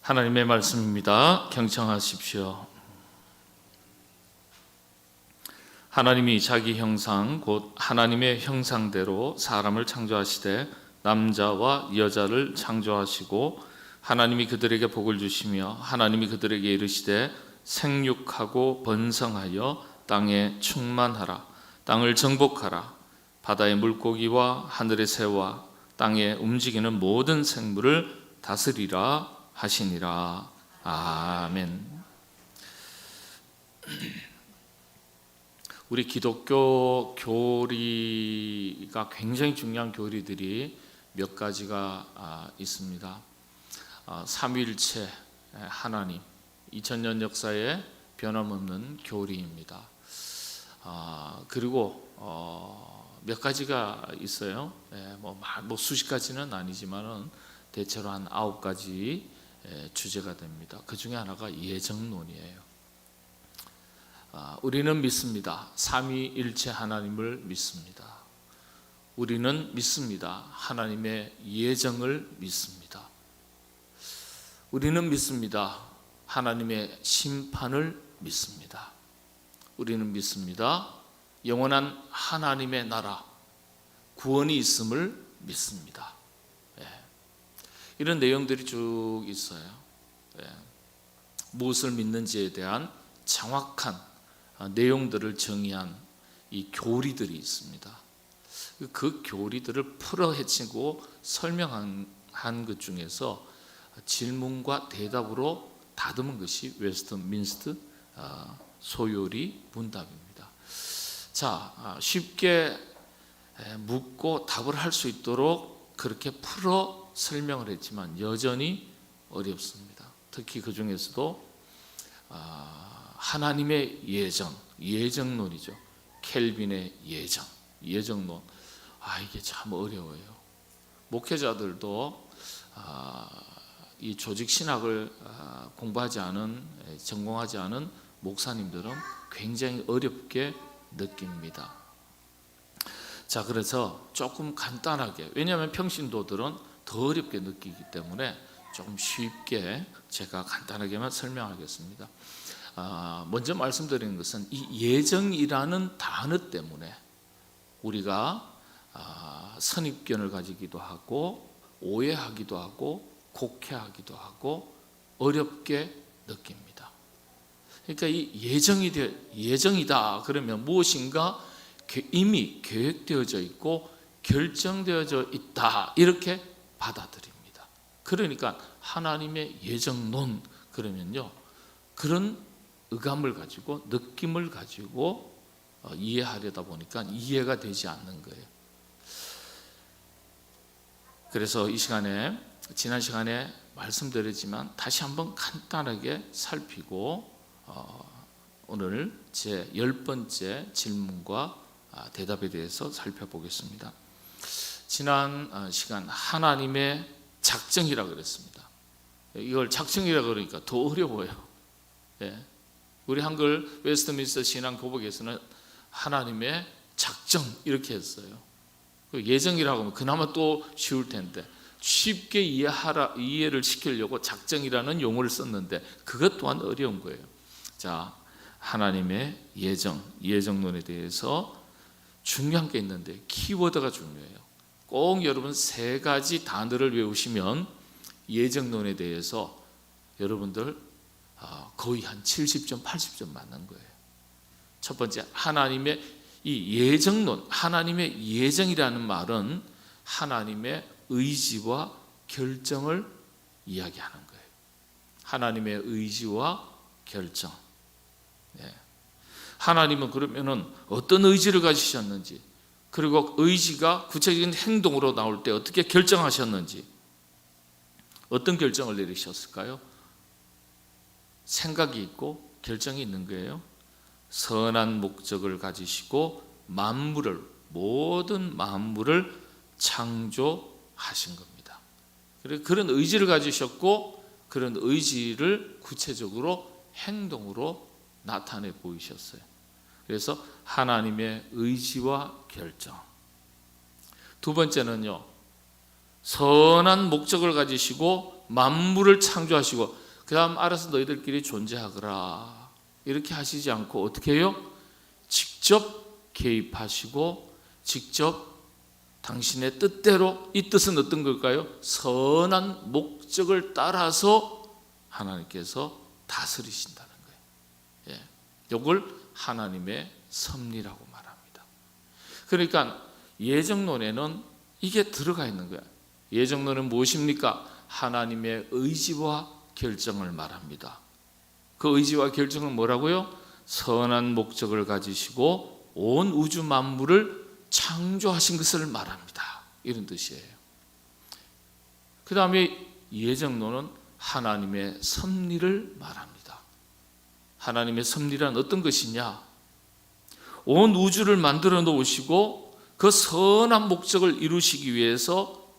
하나님의 말씀입니다. 경청하십시오. 하나님이 자기 형상 곧 하나님의 형상대로 사람을 창조하시되 남자와 여자를 창조하시고 하나님이 그들에게 복을 주시며 하나님이 그들에게 이르시되 생육하고 번성하여 땅에 충만하라. 땅을 정복하라. 바다의 물고기와 하늘의 새와 땅에 움직이는 모든 생물을 다스리라 하시니라. 아멘. 우리 기독교 교리가 굉장히 중요한 교리들이 몇 가지가 있습니다. 삼위일체 하나님, 2000년 역사에 변함없는 교리입니다. 그리고 몇 가지가 있어요. 뭐 수십 가지는 아니지만은 대체로 한 9가지 주제가 됩니다. 그 중에 하나가 예정론이에요. 우리는 믿습니다. 삼위일체 하나님을 믿습니다. 우리는 믿습니다. 하나님의 예정을 믿습니다. 우리는 믿습니다. 하나님의 심판을 믿습니다. 우리는 믿습니다. 영원한 하나님의 나라, 구원이 있음을 믿습니다. 이런 내용들이 쭉 있어요. 무엇을 믿는지에 대한 정확한 내용들을 정의한 이 교리들이 있습니다. 그 교리들을 풀어헤치고 설명한 것 중에서 질문과 대답으로 다듬은 것이 웨스트민스터 소요리 문답입니다. 자, 쉽게 묻고 답을 할 수 있도록 그렇게 풀어 설명을 했지만 여전히 어렵습니다. 특히 그 중에서도 하나님의 예정론이죠. 켈빈의 예정론. 이게 참 어려워요. 목회자들도 이 조직 신학을 공부하지 않은, 전공하지 않은 목사님들은 굉장히 어렵게 느낍니다. 자, 그래서 조금 간단하게, 왜냐하면 평신도들은 더 어렵게 느끼기 때문에 조금 쉽게 제가 간단하게만 설명하겠습니다. 먼저 말씀드리는 것은 이 예정이라는 단어 때문에 우리가 선입견을 가지기도 하고 오해하기도 하고 곡해하기도 하고 어렵게 느낍니다. 그러니까 이 예정이다 그러면 무엇인가 이미 계획되어져 있고 결정되어져 있다 이렇게 받아들입니다. 그러니까 하나님의 예정론 그러면요, 그런 의감을 가지고 느낌을 가지고 이해하려다 보니까 이해가 되지 않는 거예요. 그래서 이 시간에, 지난 시간에 말씀드렸지만 다시 한번 간단하게 살피고 오늘 제 10번째 질문과 대답에 대해서 살펴보겠습니다. 지난 시간 하나님의 작정이라고 그랬습니다. 이걸 작정이라고 그러니까 더 어려워요. 우리 한글 웨스트민스터 신앙 교복에서는 하나님의 작정 이렇게 했어요. 예정이라고 하면 그나마 또 쉬울 텐데 쉽게 이해를 시키려고 작정이라는 용어를 썼는데 그것 또한 어려운 거예요. 자, 하나님의 예정론에 대해서 중요한 게 있는데 키워드가 중요해요. 꼭 여러분 3가지 단어를 외우시면 예정론에 대해서 여러분들 거의 한 70점, 80점 맞는 거예요. 첫 번째, 하나님의 이 예정론, 하나님의 예정이라는 말은 하나님의 의지와 결정을 이야기하는 거예요. 하나님의 의지와 결정. 하나님은 그러면은 어떤 의지를 가지셨는지, 그리고 의지가 구체적인 행동으로 나올 때 어떻게 결정하셨는지, 어떤 결정을 내리셨을까요? 생각이 있고 결정이 있는 거예요. 선한 목적을 가지시고 모든 만물을 창조하신 겁니다. 그런 의지를 가지셨고 그런 의지를 구체적으로 행동으로 나타내 보이셨어요. 그래서 하나님의 의지와 결정. 두 번째는요, 선한 목적을 가지시고 만물을 창조하시고 그 다음 알아서 너희들끼리 존재하거라 이렇게 하시지 않고 어떻게 해요? 직접 개입하시고 직접 당신의 뜻대로, 이 뜻은 어떤 걸까요? 선한 목적을 따라서 하나님께서 다스리신다는 거예요. 이걸 하나님의 섭리라고 말합니다. 그러니까 예정론에는 이게 들어가 있는 거야. 예정론은 무엇입니까? 하나님의 의지와 결정을 말합니다. 그 의지와 결정은 뭐라고요? 선한 목적을 가지시고 온 우주 만물을 창조하신 것을 말합니다. 이런 뜻이에요. 그 다음에 예정론은 하나님의 섭리를 말합니다. 하나님의 섭리란 어떤 것이냐? 온 우주를 만들어 놓으시고 그 선한 목적을 이루시기 위해서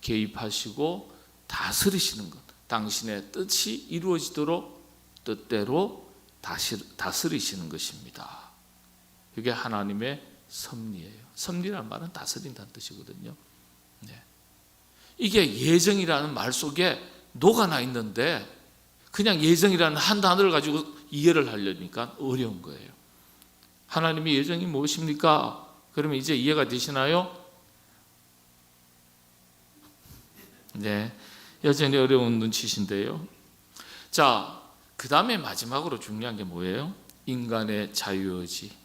개입하시고 다스리시는 것, 당신의 뜻이 이루어지도록 뜻대로 다스리시는 것입니다. 이게 하나님의 섭리예요. 섭리라는 말은 다스린다는 뜻이거든요. 이게 예정이라는 말 속에 녹아나 있는데 그냥 예정이라는 한 단어를 가지고 이해를 하려니까 어려운 거예요. 하나님의 예정이 무엇입니까? 그러면 이제 이해가 되시나요? 네, 여전히 어려운 눈치신데요. 자, 그 다음에 마지막으로 중요한 게 뭐예요? 인간의 자유의지.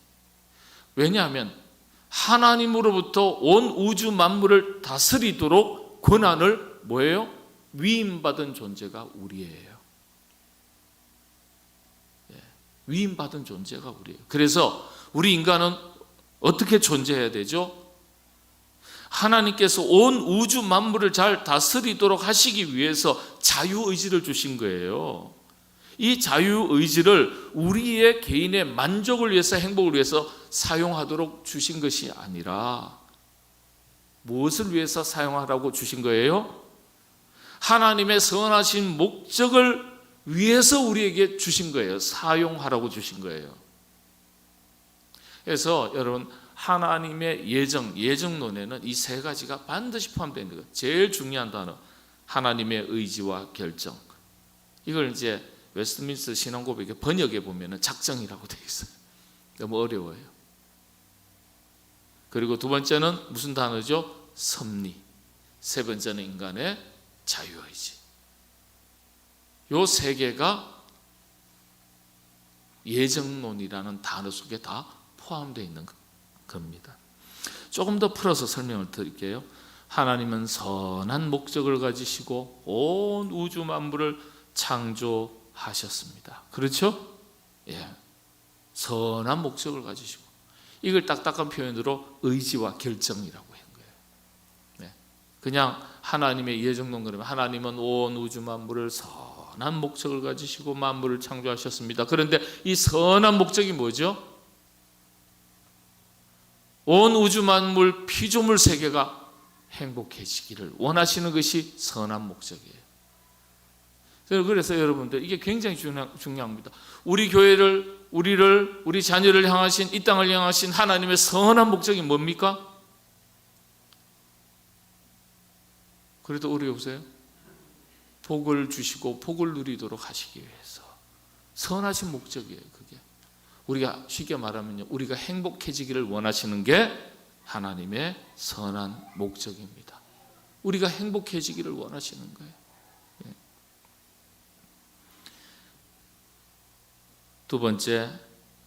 왜냐하면 하나님으로부터 온 우주 만물을 다스리도록 권한을 뭐예요? 위임받은 존재가 우리예요. 위임받은 존재가 우리예요. 그래서 우리 인간은 어떻게 존재해야 되죠? 하나님께서 온 우주 만물을 잘 다스리도록 하시기 위해서 자유의지를 주신 거예요. 이 자유의지를 우리의 개인의 만족을 위해서, 행복을 위해서 사용하도록 주신 것이 아니라 무엇을 위해서 사용하라고 주신 거예요? 하나님의 선하신 목적을 위해서 우리에게 주신 거예요. 사용하라고 주신 거예요. 그래서 여러분, 하나님의 예정론에는 이 세 가지가 반드시 포함되어 있는 거예요. 제일 중요한 단어, 하나님의 의지와 결정. 이걸 이제 웨스트민스터 신앙고백의 번역에 보면 작정이라고 되어 있어요. 너무 어려워요. 그리고 두 번째는 무슨 단어죠? 섭리. 세 번째는 인간의 자유의지. 요 세 개가 예정론이라는 단어 속에 다 포함되어 있는 겁니다. 조금 더 풀어서 설명을 드릴게요. 하나님은 선한 목적을 가지시고 온 우주 만물을 창조하셨습니다. 그렇죠? 예. 선한 목적을 가지시고, 이걸 딱딱한 표현으로 의지와 결정이라고 한 거예요. 네. 그냥 하나님의 예정론 그러면 하나님은 온 우주 만물을 선한 목적을 가지시고 만물을 창조하셨습니다. 그런데 이 선한 목적이 뭐죠? 온 우주 만물 피조물 세계가 행복해지기를 원하시는 것이 선한 목적이에요. 그래서 여러분들, 이게 굉장히 중요합니다. 우리 교회를, 우리 자녀를 향하신, 이 땅을 향하신 하나님의 선한 목적이 뭡니까? 그래도 어려워 보세요. 복을 주시고 복을 누리도록 하시기 위해서 선하신 목적이에요. 그게 우리가 쉽게 말하면요, 우리가 행복해지기를 원하시는 게 하나님의 선한 목적입니다. 우리가 행복해지기를 원하시는 거예요. 두 번째,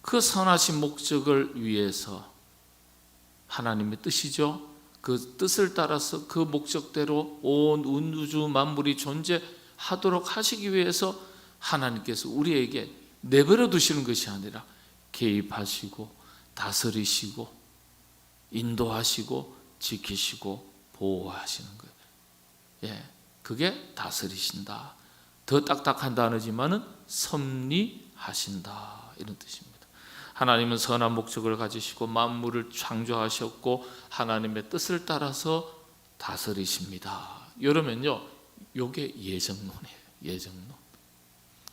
그 선하신 목적을 위해서, 하나님의 뜻이죠. 그 뜻을 따라서 그 목적대로 온 우주 만물이 존재하도록 하시기 위해서 하나님께서 우리에게 내버려 두시는 것이 아니라 개입하시고 다스리시고 인도하시고 지키시고 보호하시는 거예요. 예, 그게 다스리신다. 더 딱딱한 단어지만은 섭리하신다, 이런 뜻입니다. 하나님은 선한 목적을 가지시고 만물을 창조하셨고 하나님의 뜻을 따라서 다스리십니다. 이러면요, 이게 예정론이에요. 예정론.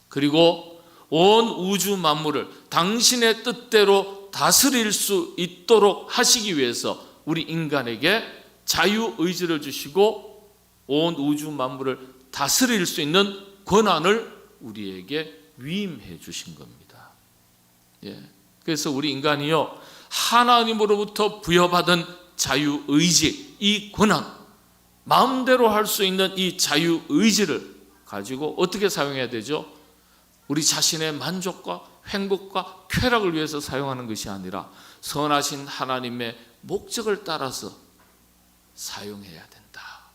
그리고 온 우주 만물을 당신의 뜻대로 다스릴 수 있도록 하시기 위해서 우리 인간에게 자유의지를 주시고 온 우주 만물을 다스릴 수 있는 권한을 우리에게 위임해 주신 겁니다. 예. 그래서 우리 인간이요, 하나님으로부터 부여받은 자유의지, 이 권한, 마음대로 할 수 있는 이 자유의지를 가지고 어떻게 사용해야 되죠? 우리 자신의 만족과 행복과 쾌락을 위해서 사용하는 것이 아니라 선하신 하나님의 목적을 따라서 사용해야 된다.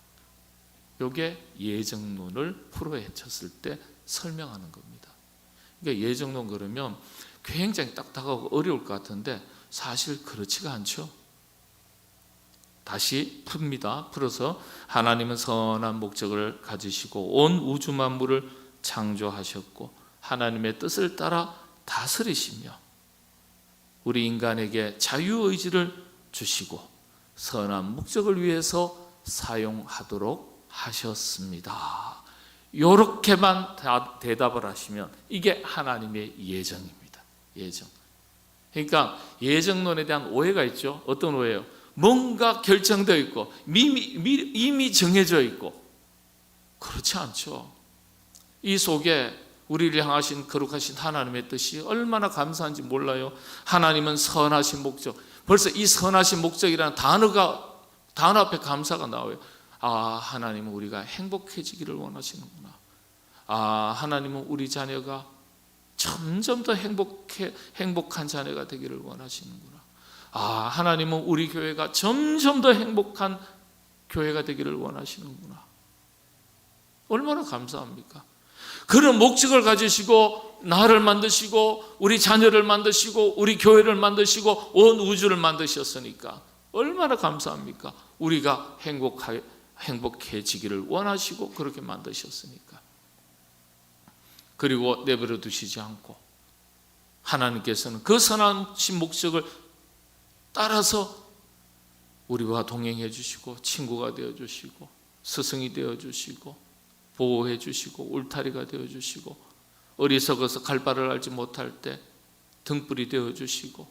이게 예정론을 풀어헤쳤을 때 설명하는 겁니다. 그러니까 예정론 그러면 굉장히 딱딱하고 어려울 것 같은데 사실 그렇지가 않죠. 다시 풉니다. 풀어서 하나님은 선한 목적을 가지시고 온 우주 만물을 창조하셨고 하나님의 뜻을 따라 다스리시며 우리 인간에게 자유의지를 주시고 선한 목적을 위해서 사용하도록 하셨습니다. 이렇게만 대답을 하시면 이게 하나님의 예정입니다. 예정. 그러니까 예정론에 대한 오해가 있죠. 어떤 오해예요? 뭔가 결정되어 있고 이미 정해져 있고, 그렇지 않죠. 이 속에 우리를 향하신 거룩하신 하나님의 뜻이 얼마나 감사한지 몰라요. 하나님은 선하신 목적, 벌써 이 선하신 목적이라는 단어 앞에 감사가 나와요. 아, 하나님은 우리가 행복해지기를 원하시는구나. 아, 하나님은 우리 자녀가 점점 더 행복한 자녀가 되기를 원하시는구나. 아, 하나님은 우리 교회가 점점 더 행복한 교회가 되기를 원하시는구나. 얼마나 감사합니까? 그런 목적을 가지시고 나를 만드시고 우리 자녀를 만드시고 우리 교회를 만드시고 온 우주를 만드셨으니까 얼마나 감사합니까? 우리가 행복해지기를 원하시고 그렇게 만드셨으니까. 그리고 내버려 두시지 않고 하나님께서는 그 선하신 목적을 따라서 우리와 동행해 주시고 친구가 되어 주시고 스승이 되어 주시고 보호해 주시고 울타리가 되어 주시고 어리석어서 갈 바를 알지 못할 때 등불이 되어 주시고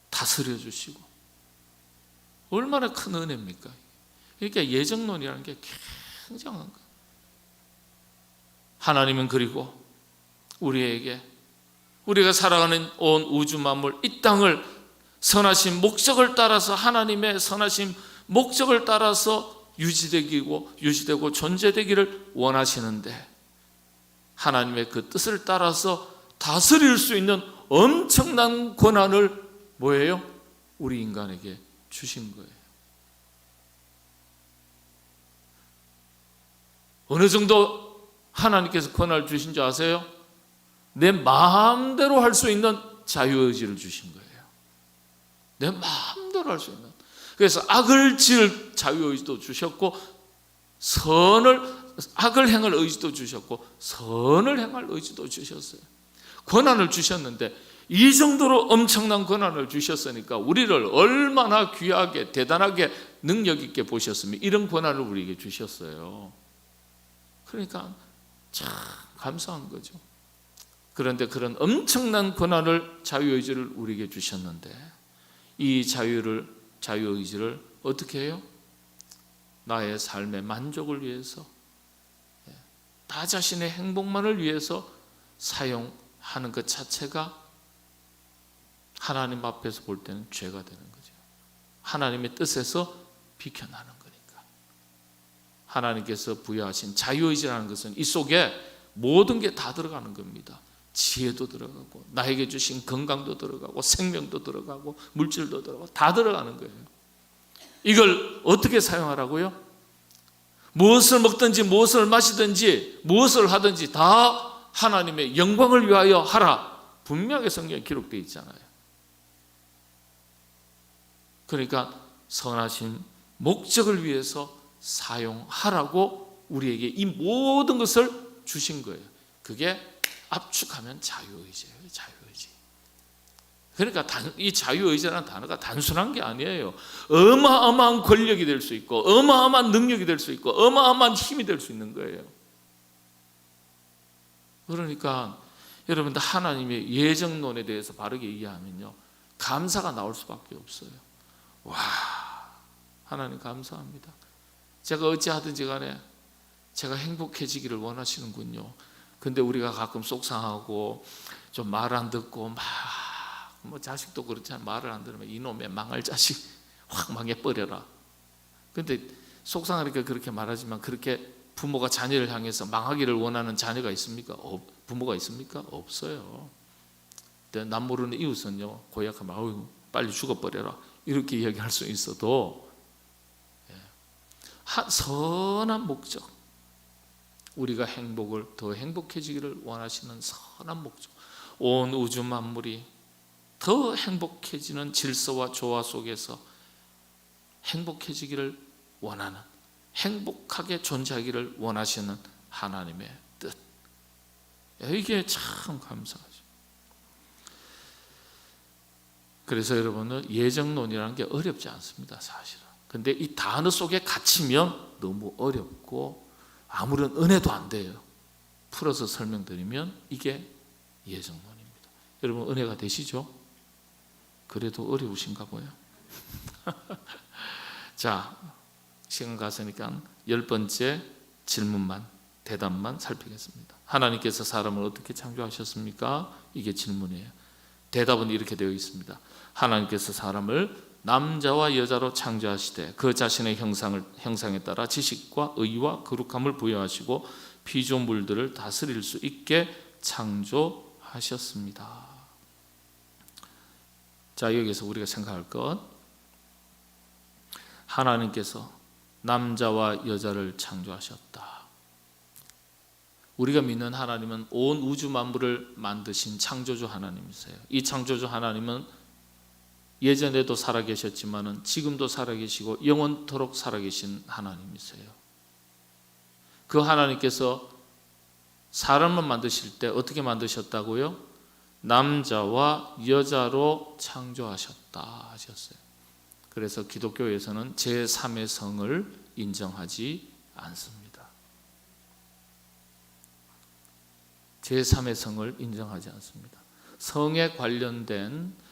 다스려 주시고 얼마나 큰 은혜입니까? 그러니까 예정론이라는 게 굉장한 거예요. 하나님은 그리고 우리에게 우리가 살아가는 온 우주 만물 이 땅을 선하신 목적을 따라서 하나님의 선하신 목적을 따라서 유지되고 존재되기를 원하시는데 하나님의 그 뜻을 따라서 다스릴 수 있는 엄청난 권한을 뭐예요? 우리 인간에게 주신 거예요. 어느 정도 하나님께서 권한을 주신 줄 아세요? 내 마음대로 할 수 있는 자유의지를 주신 거예요. 내 마음대로 할 수 있는. 그래서 악을 지을 자유의지도 주셨고 악을 행할 의지도 주셨고 선을 행할 의지도 주셨어요. 권한을 주셨는데 이 정도로 엄청난 권한을 주셨으니까 우리를 얼마나 귀하게 대단하게 능력 있게 보셨으면 이런 권한을 우리에게 주셨어요. 그러니까 참 감사한 거죠. 그런데 그런 엄청난 권한을 자유의지를 우리에게 주셨는데 이 자유의지를 어떻게 해요? 나의 삶의 만족을 위해서 나 자신의 행복만을 위해서 사용하는 것 자체가 하나님 앞에서 볼 때는 죄가 되는 거죠. 하나님의 뜻에서 비켜나는 거니까. 하나님께서 부여하신 자유의지라는 것은 이 속에 모든 게 다 들어가는 겁니다. 지혜도 들어가고 나에게 주신 건강도 들어가고 생명도 들어가고 물질도 들어가고 다 들어가는 거예요. 이걸 어떻게 사용하라고요? 무엇을 먹든지 무엇을 마시든지 무엇을 하든지 다 하나님의 영광을 위하여 하라. 분명하게 성경에 기록되어 있잖아요. 그러니까 선하신 목적을 위해서 사용하라고 우리에게 이 모든 것을 주신 거예요. 그게 압축하면 자유의지예요. 자유의지. 그러니까 이 자유의지라는 단어가 단순한 게 아니에요. 어마어마한 권력이 될 수 있고 어마어마한 능력이 될 수 있고 어마어마한 힘이 될 수 있는 거예요. 그러니까 여러분들 하나님의 예정론에 대해서 바르게 이해하면요 감사가 나올 수밖에 없어요. 와, 하나님 감사합니다. 제가 어찌하든지 간에 제가 행복해지기를 원하시는군요. 근데 우리가 가끔 속상하고 좀 말 안 듣고 막 뭐 자식도 그렇잖아요. 말을 안 들으면 이놈의 망할 자식 확 망해버려라. 근데 속상하니까 그렇게 말하지만 그렇게 부모가 자녀를 향해서 망하기를 원하는 자녀가 있습니까? 부모가 있습니까? 없어요. 근데 남 모르는 이웃은요, 고약하면 아유 빨리 죽어버려라 이렇게 이야기할 수 있어도 선한 목적, 우리가 행복을 더 행복해지기를 원하시는 선한 목적, 온 우주 만물이 더 행복해지는 질서와 조화 속에서 행복해지기를 원하는, 행복하게 존재하기를 원하시는 하나님의 뜻, 이게 참 감사하죠. 그래서 여러분은 예정론이라는 게 어렵지 않습니다, 사실은. 근데 이 단어 속에 갇히면 너무 어렵고 아무런 은혜도 안 돼요. 풀어서 설명드리면 이게 예정론입니다. 여러분 은혜가 되시죠? 그래도 어려우신가 봐요. 자, 시간 갔으니까 10번째 질문만, 대답만 살피겠습니다. 하나님께서 사람을 어떻게 창조하셨습니까? 이게 질문이에요. 대답은 이렇게 되어 있습니다. 하나님께서 사람을 남자와 여자로 창조하시되 그 자신의 형상에 따라 지식과 의와 거룩함을 부여하시고 피조물들을 다스릴 수 있게 창조하셨습니다. 자, 여기서 우리가 생각할 것, 하나님께서 남자와 여자를 창조하셨다. 우리가 믿는 하나님은 온 우주 만물을 만드신 창조주 하나님이세요. 이 창조주 하나님은 예전에도 살아계셨지만 지금도 살아계시고 영원토록 살아계신 하나님이세요. 그 하나님께서 사람을 만드실 때 어떻게 만드셨다고요? 남자와 여자로 창조하셨다 하셨어요. 그래서 기독교에서는 제3의 성을 인정하지 않습니다. 제3의 성을 인정하지 않습니다. 성에 관련된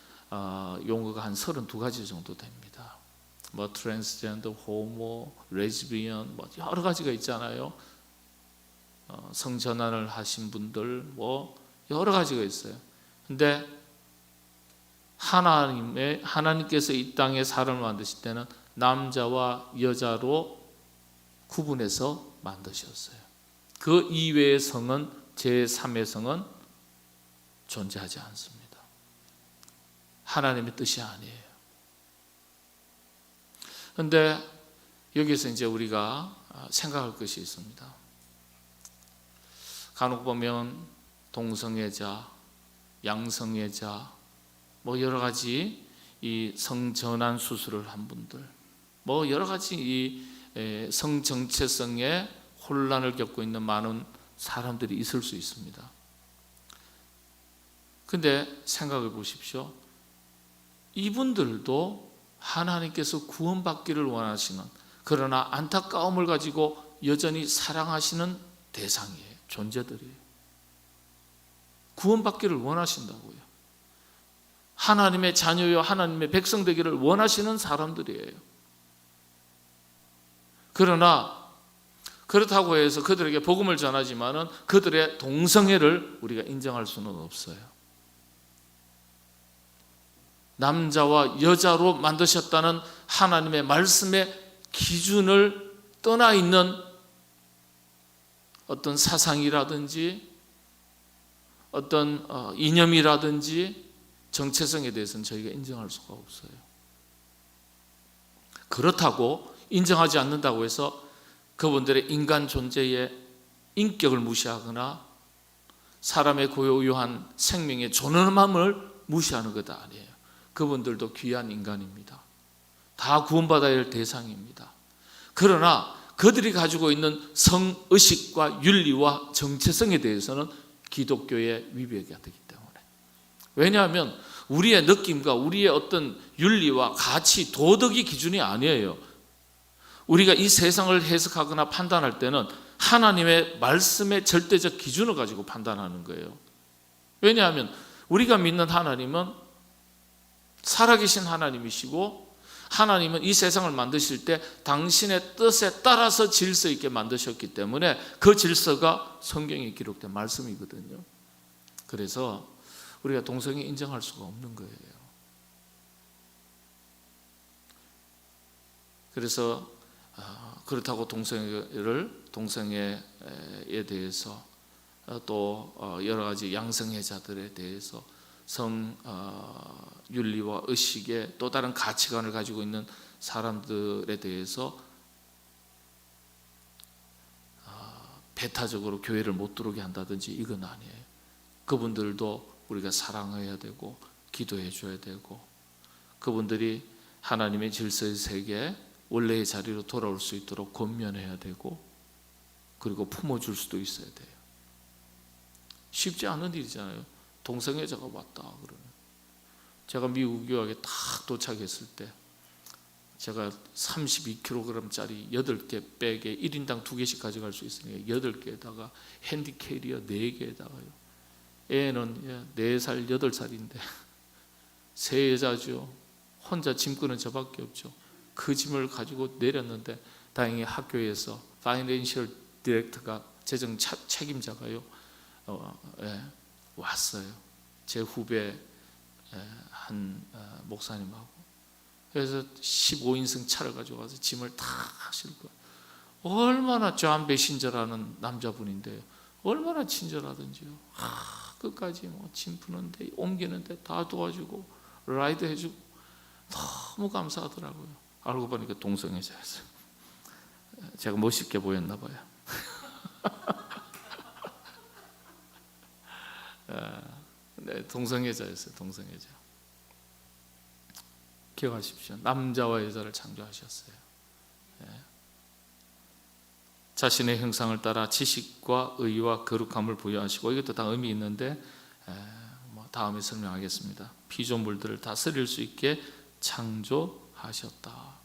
용어가 한 32가지 정도 됩니다. 뭐 트랜스젠더, 호모, 레즈비언, 뭐 여러 가지가 있잖아요. 성전환을 하신 분들 뭐 여러 가지가 있어요. 근데 하나님께서 이 땅에 사람을 만드실 때는 남자와 여자로 구분해서 만드셨어요. 그 이외의 성은, 제3의 성은 존재하지 않습니다. 하나님의 뜻이 아니에요. 그런데 여기서 이제 우리가 생각할 것이 있습니다. 간혹 보면 동성애자, 양성애자, 뭐 여러 가지 이 성전환 수술을 한 분들, 뭐 여러 가지 이 성정체성에 혼란을 겪고 있는 많은 사람들이 있을 수 있습니다. 근데 생각해 보십시오. 이분들도 하나님께서 구원받기를 원하시는, 그러나 안타까움을 가지고 여전히 사랑하시는 대상이에요. 존재들이에요. 구원받기를 원하신다고요. 하나님의 자녀요 하나님의 백성 되기를 원하시는 사람들이에요. 그러나 그렇다고 해서 그들에게 복음을 전하지만은 그들의 동성애를 우리가 인정할 수는 없어요. 남자와 여자로 만드셨다는 하나님의 말씀의 기준을 떠나 있는 어떤 사상이라든지 어떤 이념이라든지 정체성에 대해서는 저희가 인정할 수가 없어요. 그렇다고 인정하지 않는다고 해서 그분들의 인간 존재의 인격을 무시하거나 사람의 고유한 생명의 존엄함을 무시하는 것 아니에요. 그분들도 귀한 인간입니다. 다 구원받아야 할 대상입니다. 그러나 그들이 가지고 있는 성의식과 윤리와 정체성에 대해서는 기독교의 위배가 되기 때문에. 왜냐하면 우리의 느낌과 우리의 어떤 윤리와 가치, 도덕이 기준이 아니에요. 우리가 이 세상을 해석하거나 판단할 때는 하나님의 말씀의 절대적 기준을 가지고 판단하는 거예요. 왜냐하면 우리가 믿는 하나님은 살아계신 하나님이시고 하나님은 이 세상을 만드실 때 당신의 뜻에 따라서 질서 있게 만드셨기 때문에 그 질서가 성경에 기록된 말씀이거든요. 그래서 우리가 동성애 인정할 수가 없는 거예요. 그래서 그렇다고 동성애에 대해서 또 여러 가지 양성애자들에 대해서 윤리와 의식의 또 다른 가치관을 가지고 있는 사람들에 대해서 배타적으로 교회를 못 들어오게 한다든지 이건 아니에요. 그분들도 우리가 사랑해야 되고 기도해 줘야 되고 그분들이 하나님의 질서의 세계에 원래의 자리로 돌아올 수 있도록 권면해야 되고 그리고 품어줄 수도 있어야 돼요. 쉽지 않은 일이잖아요. 동성애자가 왔다 그러면 제가 미국 유학에 딱 도착했을 때 제가 32kg짜리 8개 백에 1인당 2개씩 가져갈 수 있으니까 8개에다가 핸디캐리어 4개에다가요. 애는 4살, 8살인데 새 여자죠. 혼자 짐꾼은 저밖에 없죠. 그 짐을 가지고 내렸는데 다행히 학교에서 파이낸셜 디렉터가 재정 책임자가요 왔어요. 제 후배 한 목사님하고 그래서 15인승 차를 가지고 와서 짐을 다 싣고 얼마나 존 배신저라는 남자분인데요. 얼마나 친절하던지요. 끝까지 뭐 짐 푸는데 옮기는데 다 도와주고 라이드 해주고 너무 감사하더라고요. 알고 보니까 동성애자였어요. 제가 멋있게 보였나 봐요. 네, 동성애자였어요. 동성애자. 기억하십시오. 남자와 여자를 창조하셨어요. 네. 자신의 형상을 따라 지식과 의와 거룩함을 부여하시고 이것도 다 의미 있는데 다음에 설명하겠습니다. 피조물들을 다스릴 수 있게 창조하셨다.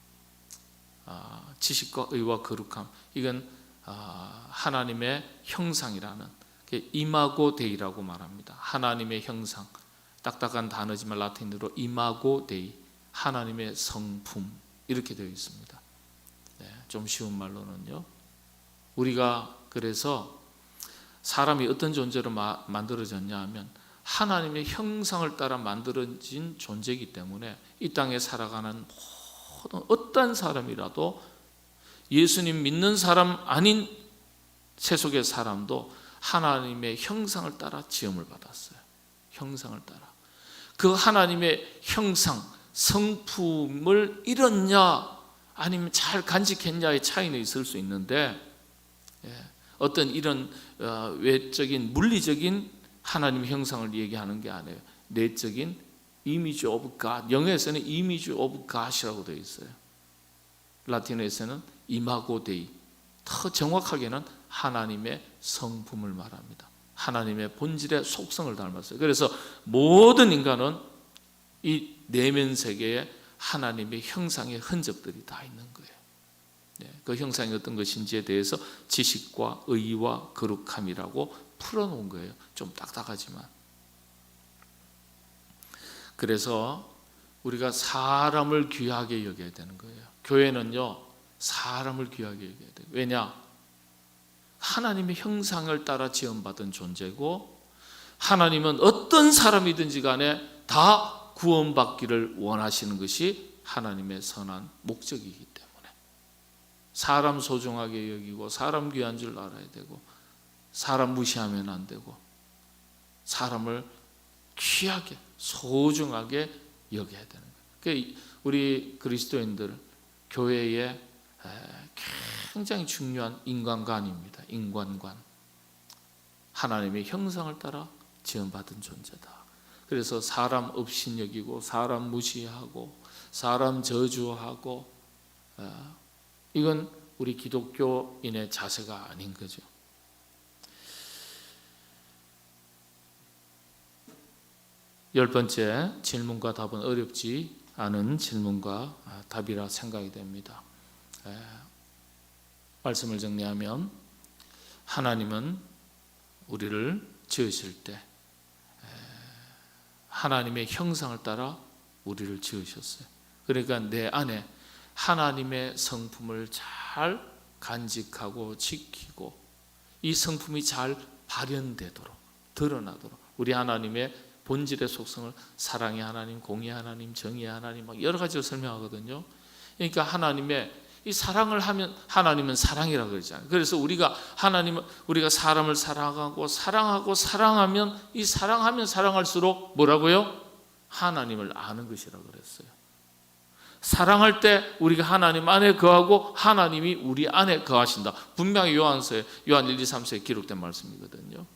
지식과 의와 거룩함 이건 하나님의 형상이라는 이마고 데이라고 말합니다. 하나님의 형상 딱딱한 단어지만 라틴어로 이마고 데이 하나님의 성품 이렇게 되어 있습니다. 네, 좀 쉬운 말로는요. 우리가 그래서 사람이 어떤 존재로 만들어졌냐 하면 하나님의 형상을 따라 만들어진 존재이기 때문에 이 땅에 살아가는 모든 어떤 사람이라도 예수님 믿는 사람 아닌 세속의 사람도 하나님의 형상을 따라 지음을 받았어요. 형상을 따라. 그 하나님의 형상, 성품을 잃었냐 아니면 잘 간직했냐의 차이는 있을 수 있는데 어떤 이런 외적인 물리적인 하나님의 형상을 얘기하는 게 아니에요. 내적인 이미지 오브 갓. 영어에서는 이미지 오브 갓이라고 되어 있어요. 라틴어에서는 이마고 데이. 더 정확하게는 하나님의 성품을 말합니다. 하나님의 본질의 속성을 닮았어요. 그래서 모든 인간은 이 내면 세계에 하나님의 형상의 흔적들이 다 있는 거예요. 그 형상이 어떤 것인지에 대해서 지식과 의와 거룩함이라고 풀어놓은 거예요. 좀 딱딱하지만. 그래서 우리가 사람을 귀하게 여겨야 되는 거예요. 교회는요, 사람을 귀하게 여겨야 돼요. 왜냐? 하나님의 형상을 따라 지음받은 존재고 하나님은 어떤 사람이든지 간에 다 구원받기를 원하시는 것이 하나님의 선한 목적이기 때문에 사람 소중하게 여기고 사람 귀한 줄 알아야 되고 사람 무시하면 안 되고 사람을 귀하게 소중하게 여겨야 되는 거예요. 우리 그리스도인들 교회에 굉장히 중요한 인간관입니다. 인간관. 하나님의 형상을 따라 지음받은 존재다. 그래서 사람 업신여기고 사람 무시하고 사람 저주하고 이건 우리 기독교인의 자세가 아닌 거죠. 열 번째 질문과 답은 어렵지 않은 질문과 답이라 생각이 됩니다. 말씀을 정리하면 하나님은 우리를 지으실 때 하나님의 형상을 따라 우리를 지으셨어요. 그러니까 내 안에 하나님의 성품을 잘 간직하고 지키고 이 성품이 잘 발현되도록 드러나도록 우리 하나님의 본질의 속성을 사랑의 하나님, 공의의 하나님, 정의의 하나님 막 여러 가지로 설명하거든요. 그러니까 하나님의 이 사랑을 하면 하나님은 사랑이라고 그러잖아요. 그래서 우리가 사람을 사랑하면 이 사랑하면 사랑할수록 뭐라고요? 하나님을 아는 것이라고 그랬어요. 사랑할 때 우리가 하나님 안에 거하고 하나님이 우리 안에 거하신다. 분명히 요한서에 요한 1, 2, 3서에 기록된 말씀이거든요.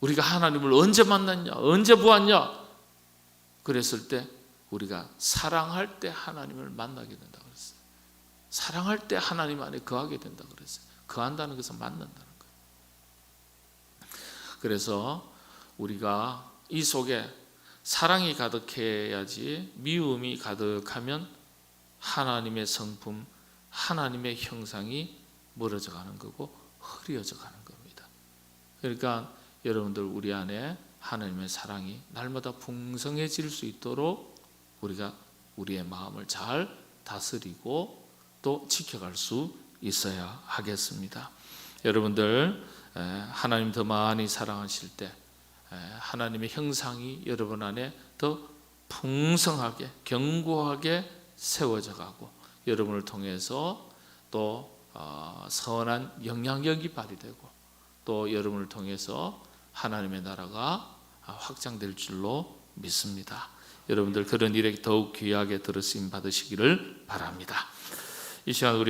우리가 하나님을 언제 만났냐? 언제 보았냐? 그랬을 때 우리가 사랑할 때 하나님을 만나게 된다고 그랬어요. 사랑할 때 하나님 안에 거하게 된다고 그랬어요. 거한다는 것은 만난다는 거예요. 그래서 우리가 이 속에 사랑이 가득해야지 미움이 가득하면 하나님의 성품, 하나님의 형상이 멀어져 가는 거고 흐려져 가는 겁니다. 그러니까 여러분들 우리 안에 하나님의 사랑이 날마다 풍성해질 수 있도록 우리가 우리의 마음을 잘 다스리고 또 지켜갈 수 있어야 하겠습니다. 여러분들 하나님 더 많이 사랑하실 때 하나님의 형상이 여러분 안에 더 풍성하게 견고하게 세워져 가고 여러분을 통해서 또 선한 영향력이 발휘되고 또 여러분을 통해서 하나님의 나라가 확장될 줄로 믿습니다. 여러분들 그런 일에 더욱 귀하게 들으심 받으시기를 바랍니다. 이 시간 우리